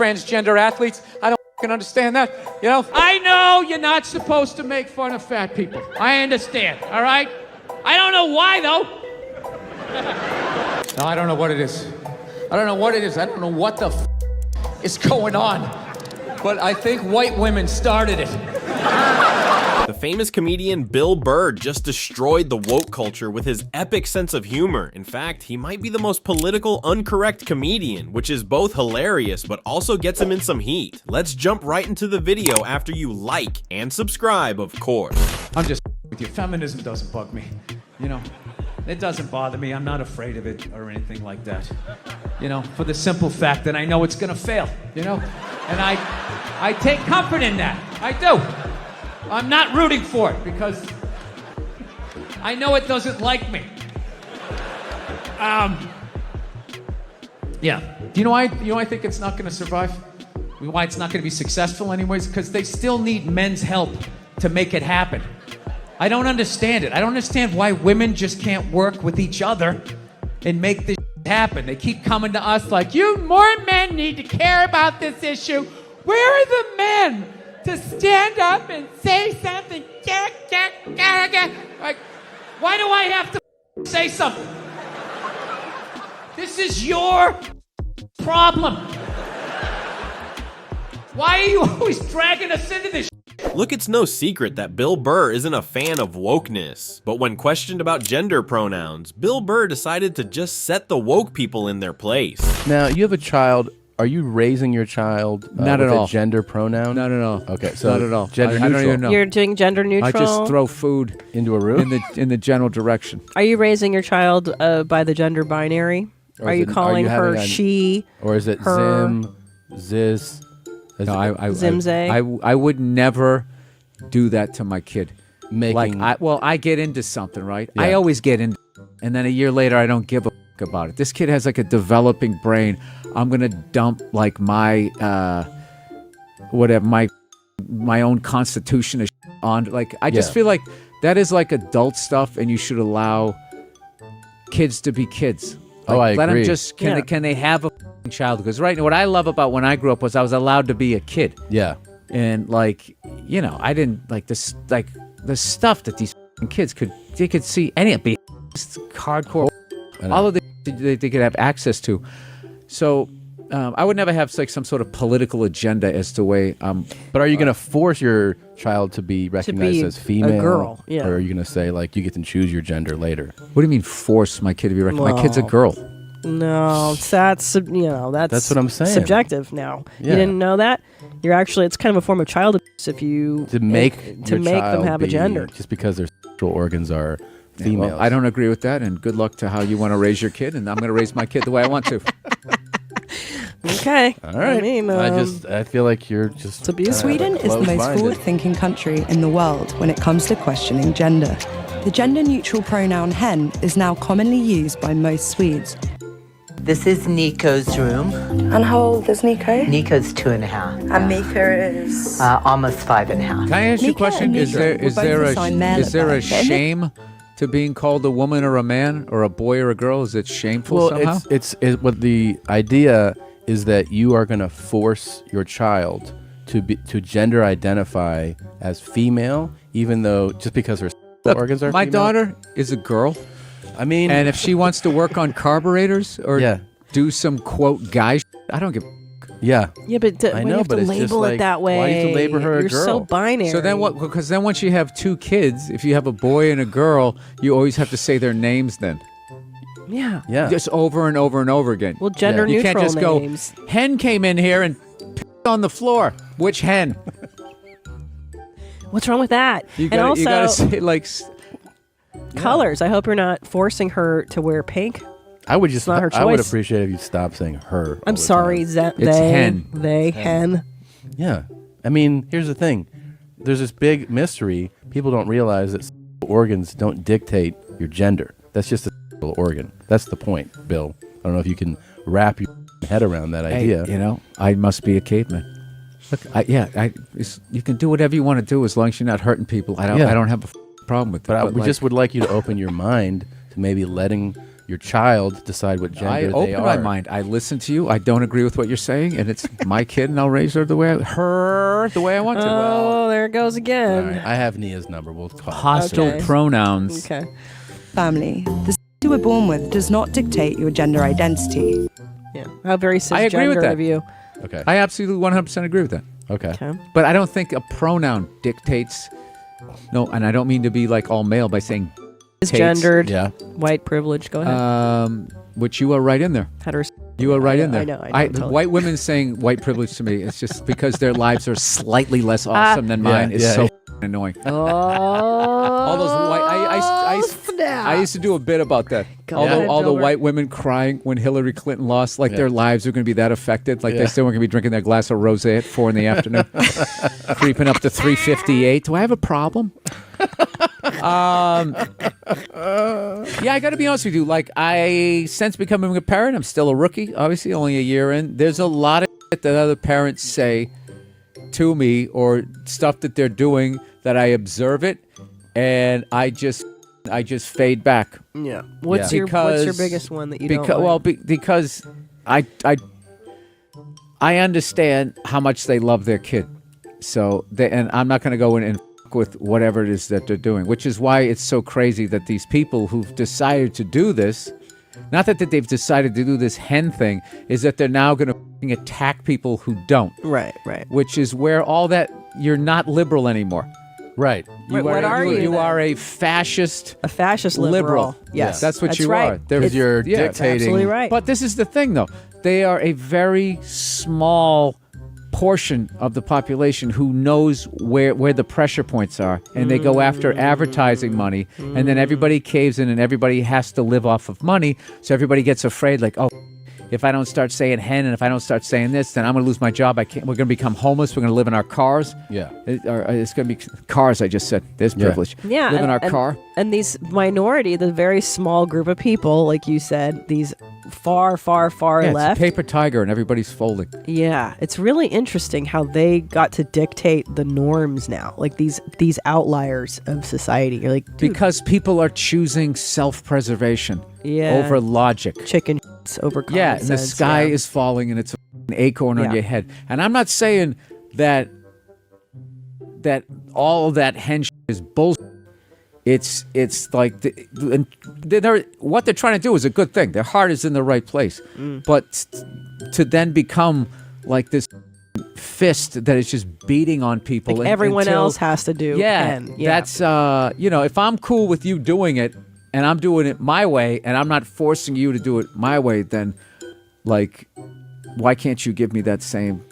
transgender athletes. I don't fucking understand that, you know? I know you're not supposed to make fun of fat people. I understand, all right? I don't know why, though. No, I don't know what it is. I don't know what it is. I don't know what the is going on. But I think white women started it. The famous comedian Bill Burr just destroyed the woke culture with his epic sense of humor. In fact, he might be the most political, incorrect comedian, which is both hilarious but also gets him in some heat. Let's jump right into the video after you like and subscribe, of course. I'm just with you. Feminism doesn't bug me, you know? It doesn't bother me. I'm not afraid of it or anything like that. You know, for the simple fact that I know it's gonna fail, you know? And I take comfort in that. I do. I'm not rooting for it because I know it doesn't like me. Yeah. Do you know why I think it's not gonna survive? Why it's not gonna be successful anyways? Because they still need men's help to make it happen. I don't understand it. I don't understand why women just can't work with each other and make this happen. They keep coming to us like, you more men need to care about this issue. Where are the men to stand up and say something? Like, why do I have to say something? This is your problem. Why are you always dragging us into this? Look, it's no secret that Bill Burr isn't a fan of wokeness, but when questioned about gender pronouns, Bill Burr decided to just set the woke people in their place. Now, you have a child. Are you raising your child not at with all. a gender pronoun? Not at all. Okay, so not at all. Gender I neutral. don't even know. You're doing gender neutral? I just throw food into a room in the general direction. Are you raising your child by the gender binary? Are you calling her she? Or is it her? Zim, Ziz? No, Zimze? I would never do that to my kid. Making I get into something, right? Yeah. I always get into, and then a year later I don't give a about it. This kid has like a developing brain. I'm gonna dump like my whatever my own constitution on. Like I just feel like that is like adult stuff, and you should allow kids to be kids. Like, I let agree. them just can they have a child? Because right now, what I love about when I grew up was I was allowed to be a kid. Yeah. And like, you know, I didn't like this, like the stuff that these kids could see any of it, hardcore, all of the they could have access to. So I would never have like some sort of political agenda as to way. But are you going to force your child to be recognized as female? A girl, yeah. Or are you going to say like you get to choose your gender later? What do you mean force my kid to be recognized? My kid's a girl. No, that's what I'm saying. Subjective now. Yeah. You didn't know that? You're actually, it's kind of a form of child abuse if you make them have a gender. Just because their sexual organs are females. Well, I don't agree with that, and good luck to how you want to raise your kid, and I'm going to raise my kid the way I want to. Okay. All right. I mean, I feel like you're just Sweden is the most forward-thinking country in the world when it comes to questioning gender. The gender-neutral pronoun hen is now commonly used by most Swedes. This is Nico's room. And how old is Nico? Nico's 2.5. And Mika is almost 5.5. Can I ask you a question? Is there a shame to being called a woman or a man or a boy or a girl? Is it shameful somehow? It's what the idea is that you are going to force your child to gender identify as female, even though just because her organs are my female. daughter is a girl. I mean, and if she wants to work on carburetors or do some quote guy, I don't give. Yeah, but I know, you have but to it's label just it like, that way. Why do you have to label her a You're girl? so binary. So then what? Because then once you have two kids, if you have a boy and a girl, you always have to say their names then. Yeah. Just over and over and over again. Well, gender You neutral can't just names. go, hen came in here and pissed on the floor. Which hen? What's wrong with that? You gotta say like colors. I hope you're not forcing her to wear pink. I would just. It's not her I would choice. appreciate if you stopped saying her. I'm sorry, It's hen. hen. Yeah, I mean, here's the thing. There's this big mystery. People don't realize that organs don't dictate your gender. That's just a organ. That's the point, Bill. I don't know if you can wrap your head around that idea. Hey, you know, I must be a caveman. Look, you can do whatever you want to do as long as you're not hurting people. I don't have a problem with that. But we just would like you to open your mind to maybe letting your child decide what gender I they open are. my mind. I listen to you. I don't agree with what you're saying, and it's my kid, and I'll raise her the way I want to. Oh, there it goes All again. right, I have Nia's number. We'll call. Hostile Okay. pronouns. Okay. Family. The you were born with does not dictate your gender identity. Yeah. How very I agree with cisgendered that. of you. Okay. I absolutely 100% agree with that. Okay. Okay. But I don't think a pronoun dictates. No, and I don't mean to be like all male by saying Cisgendered. Yeah. White privilege. Go ahead. which you are right in there. Heterosexual. You are right I in there. know, totally. White women saying white privilege to me, it's just because their lives are slightly less awesome than mine is so annoying. Oh. All those white. I used to do a bit about that. Go ahead, All the Bill Burr. white women crying when Hillary Clinton lost, like their lives are going to be that affected, like they still weren't going to be drinking their glass of rosé at 4 p.m, creeping up to 3:58. Do I have a problem? Yeah, I got to be honest with you. Like, since becoming a parent, I'm still a rookie. Obviously, only a year in. There's a lot of shit that other parents say to me or stuff that they're doing that I observe it, and I just fade back. Yeah. What's your biggest one that you don't like? Well, because I understand how much they love their kid, so and I'm not going to go in and fuck with whatever it is that they're doing, which is why it's so crazy that these people who've decided to do this, not that they've decided to do this hen thing, is that they're now going to attack people who don't. Right. Which is where all that you're not liberal anymore. Right. What are you? You then? are a fascist. A fascist liberal. Yes. That's what you right. are. Because you're dictating. Absolutely right. But this is the thing, though. They are a very small portion of the population who knows where the pressure points are, and they go after advertising money, and then everybody caves in, and everybody has to live off of money, so everybody gets afraid, like, oh, if I don't start saying hen, and if I don't start saying this, then I'm going to lose my job. We're going to become homeless. We're going to live in our cars. Yeah. It's going to be cars, I just said. There's privilege. Yeah, Live in our car. And these minority, the very small group of people, like you said, these far Yeah, left. it's a paper tiger, and everybody's folding. Yeah, it's really interesting how they got to dictate the norms now. Like these outliers of society. You're like, dude, Because people are choosing self-preservation over logic. chicken shits over common Yeah, and the sense, sky yeah. is falling, and it's an acorn on Yeah. your head. And I'm not saying that all of that hen shit is bullshit. It's like what they're trying to do is a good thing. Their heart is in the right place, but to then become like this fist that is just beating on people. Like everyone else has to do. Yeah, that's if I'm cool with you doing it, and I'm doing it my way, and I'm not forcing you to do it my way, then like, why can't you give me that same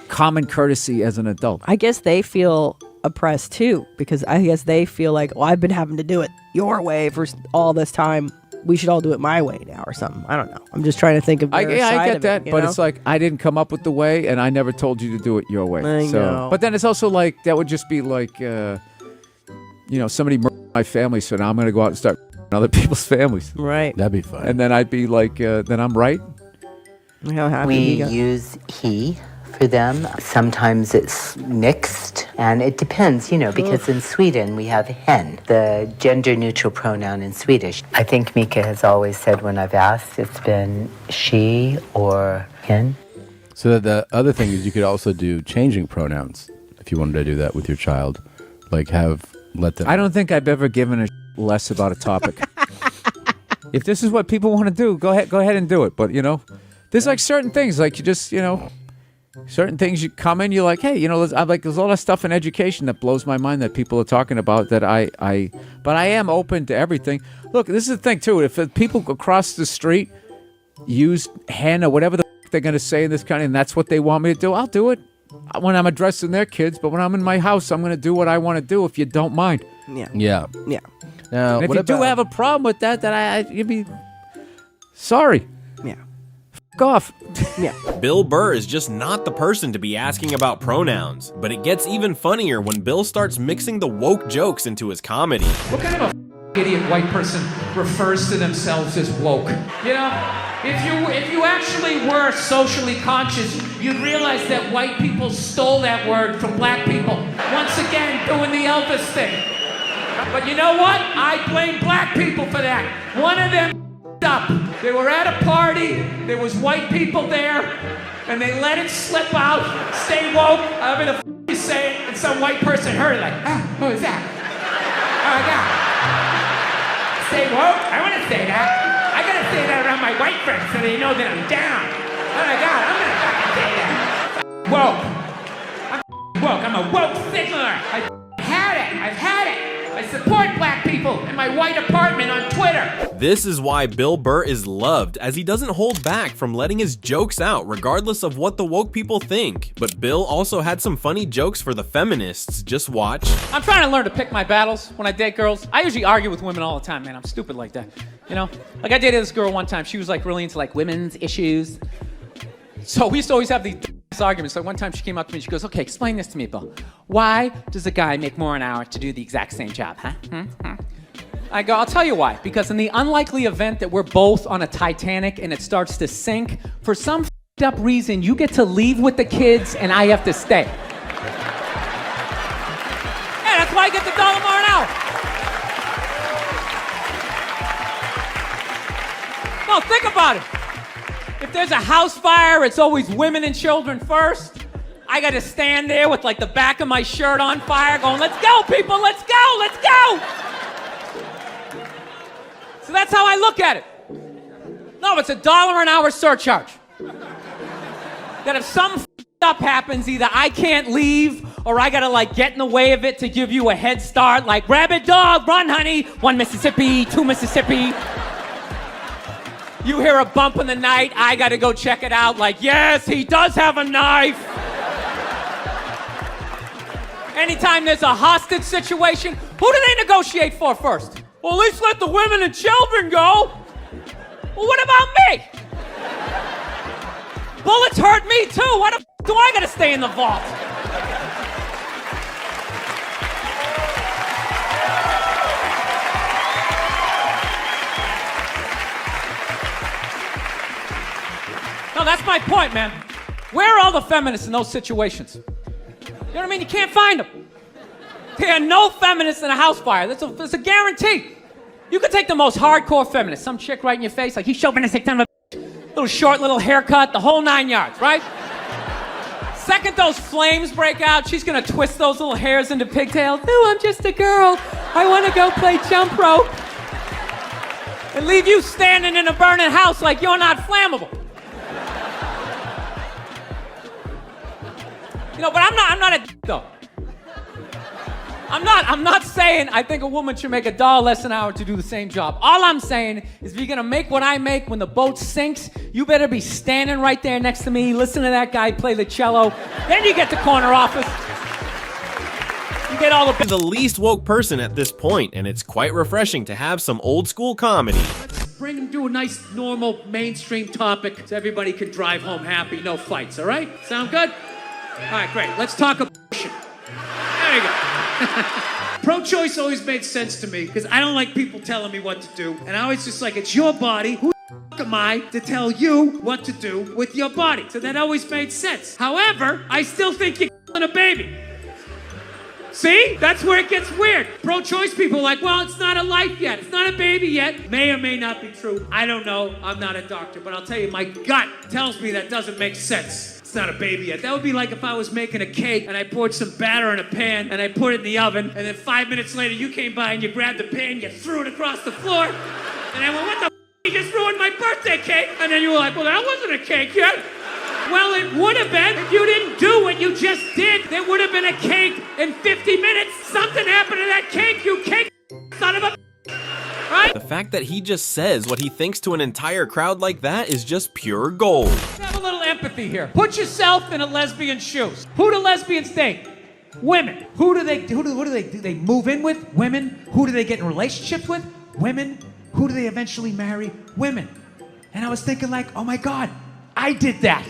common courtesy as an adult? I guess they feel oppressed too, because I guess they feel like, well, I've been having to do it your way for all this time. We should all do it my way now, or something. I don't know. I'm just trying to think of their I side get of that, it, but know? it's like I didn't come up with the way, and I never told you to do it your way. I know. But then it's also like that would just be like, somebody murdered my family, so now I'm going to go out and start other people's families. Right. That'd be fun. And then I'd be like, then I'm right. How happy We you got. use he for them. Sometimes it's mixed, and it depends, because in Sweden we have hen, the gender-neutral pronoun in Swedish. I think Mika has always said when I've asked, it's been she or hen. So the other thing is you could also do changing pronouns if you wanted to do that with your child. Like let them. I don't think I've ever given a less about a topic. If this is what people want to do, go ahead and do it. But there's like certain things, like you just certain things you come in, you're like, hey, there's a lot of stuff in education that blows my mind that people are talking about that but I am open to everything. Look, this is the thing too. If people across the street use hen or whatever they're going to say in this country, and that's what they want me to do, I'll do it when I'm addressing their kids. But when I'm in my house, I'm going to do what I want to do if you don't mind. Yeah. Now, And if you do have a problem with that, then you'd be sorry. Yeah. F off. Yeah. Bill Burr is just not the person to be asking about pronouns, but it gets even funnier when Bill starts mixing the woke jokes into his comedy. What kind of a idiot white person refers to themselves as woke? If you actually were socially conscious, you'd realize that white people stole that word from black people. Once again, doing the Elvis thing. But you know what? I blame black people for that. One of them up. They were at a party, there was white people there, and they let it slip out. Stay woke, however the you say it, and some white person heard it like, who is that? Oh my God. Stay woke? I want to say that. I gotta say that around my white friends so they know that I'm down. Oh my God, I'm gonna fucking say that. Woke. I'm woke. I'm a woke signaler. I've had it. I support black people in my white apartment on Twitter. This is why Bill Burr is loved, as he doesn't hold back from letting his jokes out regardless of what the woke people think. But Bill also had some funny jokes for the feminists. Just watch. I'm trying to learn to pick my battles when I date girls. I usually argue with women all the time, man. I'm stupid like that. You know? Like I dated this girl one time. She was like really into like women's issues. So we used to always have these arguments. So one time she came up to me and she goes, okay, explain this to me, Bill. Why does a guy make more an hour to do the exact same job, huh? I go, I'll tell you why. Because in the unlikely event that we're both on a Titanic and it starts to sink, for some f***ed up reason, you get to leave with the kids and I have to stay. Yeah, that's why I get the $1 more an hour. No, think about it. If there's a house fire, it's always women and children first. I gotta stand there with like the back of my shirt on fire going, let's go people, let's go, let's go! So that's how I look at it. No, it's a $1 an hour surcharge. That if some up happens, either I can't leave or I gotta like get in the way of it to give you a head start, like rabid dog, run honey, 1 Mississippi, 2 Mississippi. You hear a bump in the night, I gotta go check it out, like, yes, he does have a knife. Anytime there's a hostage situation, who do they negotiate for first? Well, at least let the women and children go. Well, what about me? Bullets hurt me too. Why the f do I gotta stay in the vault? No, that's my point, man. Where are all the feminists in those situations? You know what I mean? You can't find them. There are no feminists in a house fire. That's a guarantee. You could take the most hardcore feminist, some chick right in your face, like he's chauvinistic, son of a little short, little haircut, the whole 9 yards, right? Second those flames break out, she's gonna twist those little hairs into pigtails. No, I'm just a girl. I wanna go play jump rope. And leave you standing in a burning house like you're not flammable. You know, but I'm not a though. I'm not saying I think a woman should make $1 less an hour to do the same job. All I'm saying is if you're gonna make what I make when the boat sinks, you better be standing right there next to me, listen to that guy play the cello. Then you get the corner office. You get all the least woke person at this point, and it's quite refreshing to have some old school comedy. Bring him to a nice, normal, mainstream topic so everybody can drive home happy, no fights, all right? Sound good? All right, great. Let's talk abortion. There you go. Pro-choice always made sense to me because I don't like people telling me what to do. And I always just like, it's your body. Who the f*** am I to tell you what to do with your body? So that always made sense. However, I still think you're killing a baby. See? That's where it gets weird. Pro-choice people are like, well, it's not a life yet. It's not a baby yet. May or may not be true. I don't know. I'm not a doctor. But I'll tell you, my gut tells me that doesn't make sense. It's not a baby yet. That would be like if I was making a cake and I poured some batter in a pan and I put it in the oven and then 5 minutes later you came by and you grabbed the pan, you threw it across the floor and I went, what the f***, you just ruined my birthday cake? And then you were like, well, that wasn't a cake yet. Well, it would have been if you didn't do what you just did. There would have been a cake in 50 minutes. Something happened to that cake, you cake son of a right? The fact that he just says what he thinks to an entire crowd like that is just pure gold. Have a little empathy here. Put yourself in a lesbian's shoes. Who do lesbians date? Women. Who do they move in with? Women. Who do they get in relationships with? Women. Who do they eventually marry? Women. And I was thinking like, oh my God, I did that.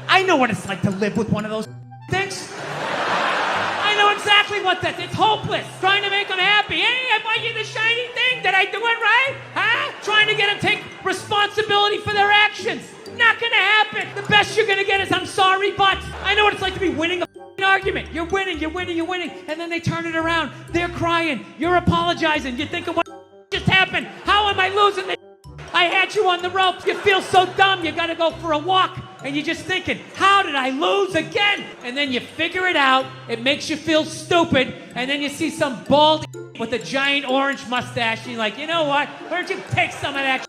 I know what it's like to live with one of those things. I know exactly what that is. It's hopeless. Trying to make them happy. Hey, I bought you the shiny thing. Did I do it right? Huh? Trying to get them to take responsibility for their actions. Not gonna happen. The best you're gonna get is I'm sorry, but I know what it's like to be winning a argument. You're winning, you're winning, you're winning. And then they turn it around. They're crying. You're apologizing. You're thinking, what just happened? How am I losing this? I had you on the ropes. You feel so dumb, you gotta go for a walk. And you're just thinking, how did I lose again? And then you figure it out, it makes you feel stupid, and then you see some bald with a giant orange mustache, and you're like, you know what? Why don't you take some of that?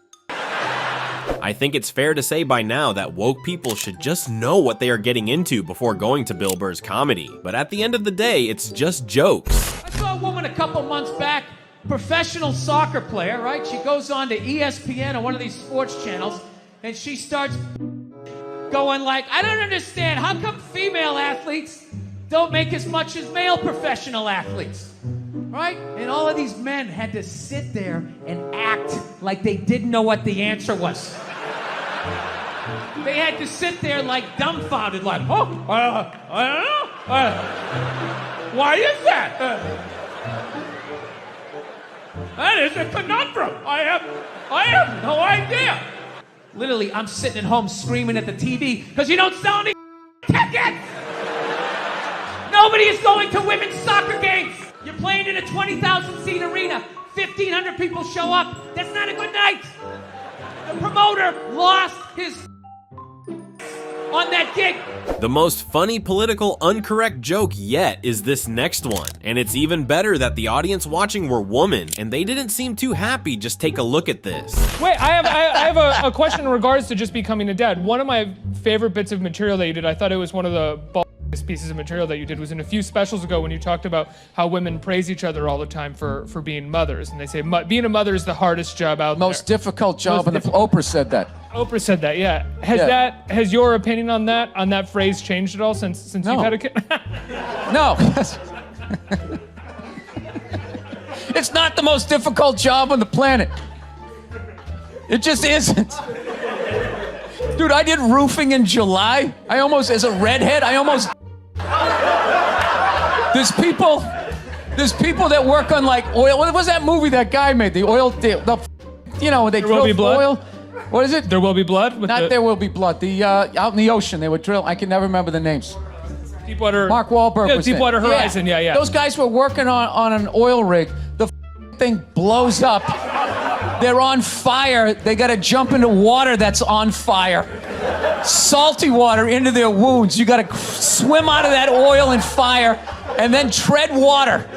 I think it's fair to say by now that woke people should just know what they are getting into before going to Bill Burr's comedy. But at the end of the day, it's just jokes. I saw a woman a couple months back, professional soccer player, right? She goes on to ESPN or one of these sports channels, and she starts going like, I don't understand, how come female athletes don't make as much as male professional athletes? Right? And all of these men had to sit there and act like they didn't know what the answer was. They had to sit there like dumbfounded, like, oh, I don't know. Why is that? That is a conundrum. I have no idea. Literally, I'm sitting at home screaming at the TV because you don't sell any tickets. Nobody is going to women's soccer games. You're playing in a 20,000-seat arena. 1,500 people show up. That's not a good night. The promoter lost his on that gig. The most funny political incorrect joke yet is this next one. And it's even better that the audience watching were women, and they didn't seem too happy. Just take a look at this. Wait, I have a question in regards to just becoming a dad. One of my favorite bits of material that you did, I thought it was one of the pieces of material that you did, was in a few specials ago when you talked about how women praise each other all the time for being mothers. And they say being a mother is the hardest job out there. Most difficult job, and Oprah said that. Oprah said that, yeah. Has your opinion on that phrase changed at all since you've had a kid? No. It's not the most difficult job on the planet. It just isn't. Dude, I did roofing in July. As a redhead, There's people that work on like oil. What was that movie that guy made? The oil, they There drill Will Be Blood? oil. What is it? There Will Be Blood? There Will Be Blood. The out in the ocean, they would drill. I can never remember the names. Deepwater. Mark Wahlberg was in it. Deepwater Horizon. Yeah. Those guys were working on an oil rig. The thing blows up. They're on fire. They got to jump into water that's on fire. Salty water into their wounds. You got to swim out of that oil and fire and then tread water,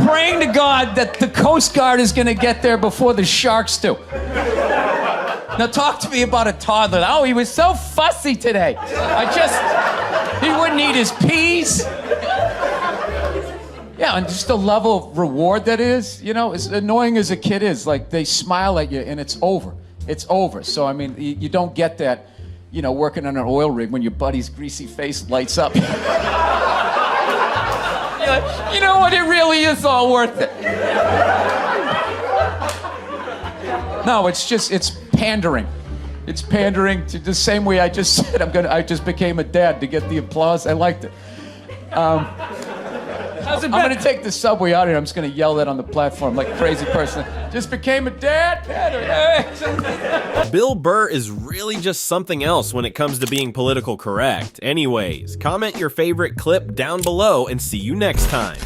praying to God that the Coast Guard is going to get there before the sharks do. Now talk to me about a toddler. Oh, he was so fussy today. He wouldn't eat his peas. Yeah, and just the level of reward that is, as annoying as a kid is, like they smile at you and it's over. It's over. So, I mean, you don't get that, working on an oil rig when your buddy's greasy face lights up. You're like, you know what, it really is all worth it. No, it's pandering. It's pandering to the same way I just said I just became a dad to get the applause. I liked it. I'm going to take the subway out here. I'm just going to yell that on the platform like a crazy person. Just became a dad. Bill Burr is really just something else when it comes to being political correct. Anyways, comment your favorite clip down below and see you next time.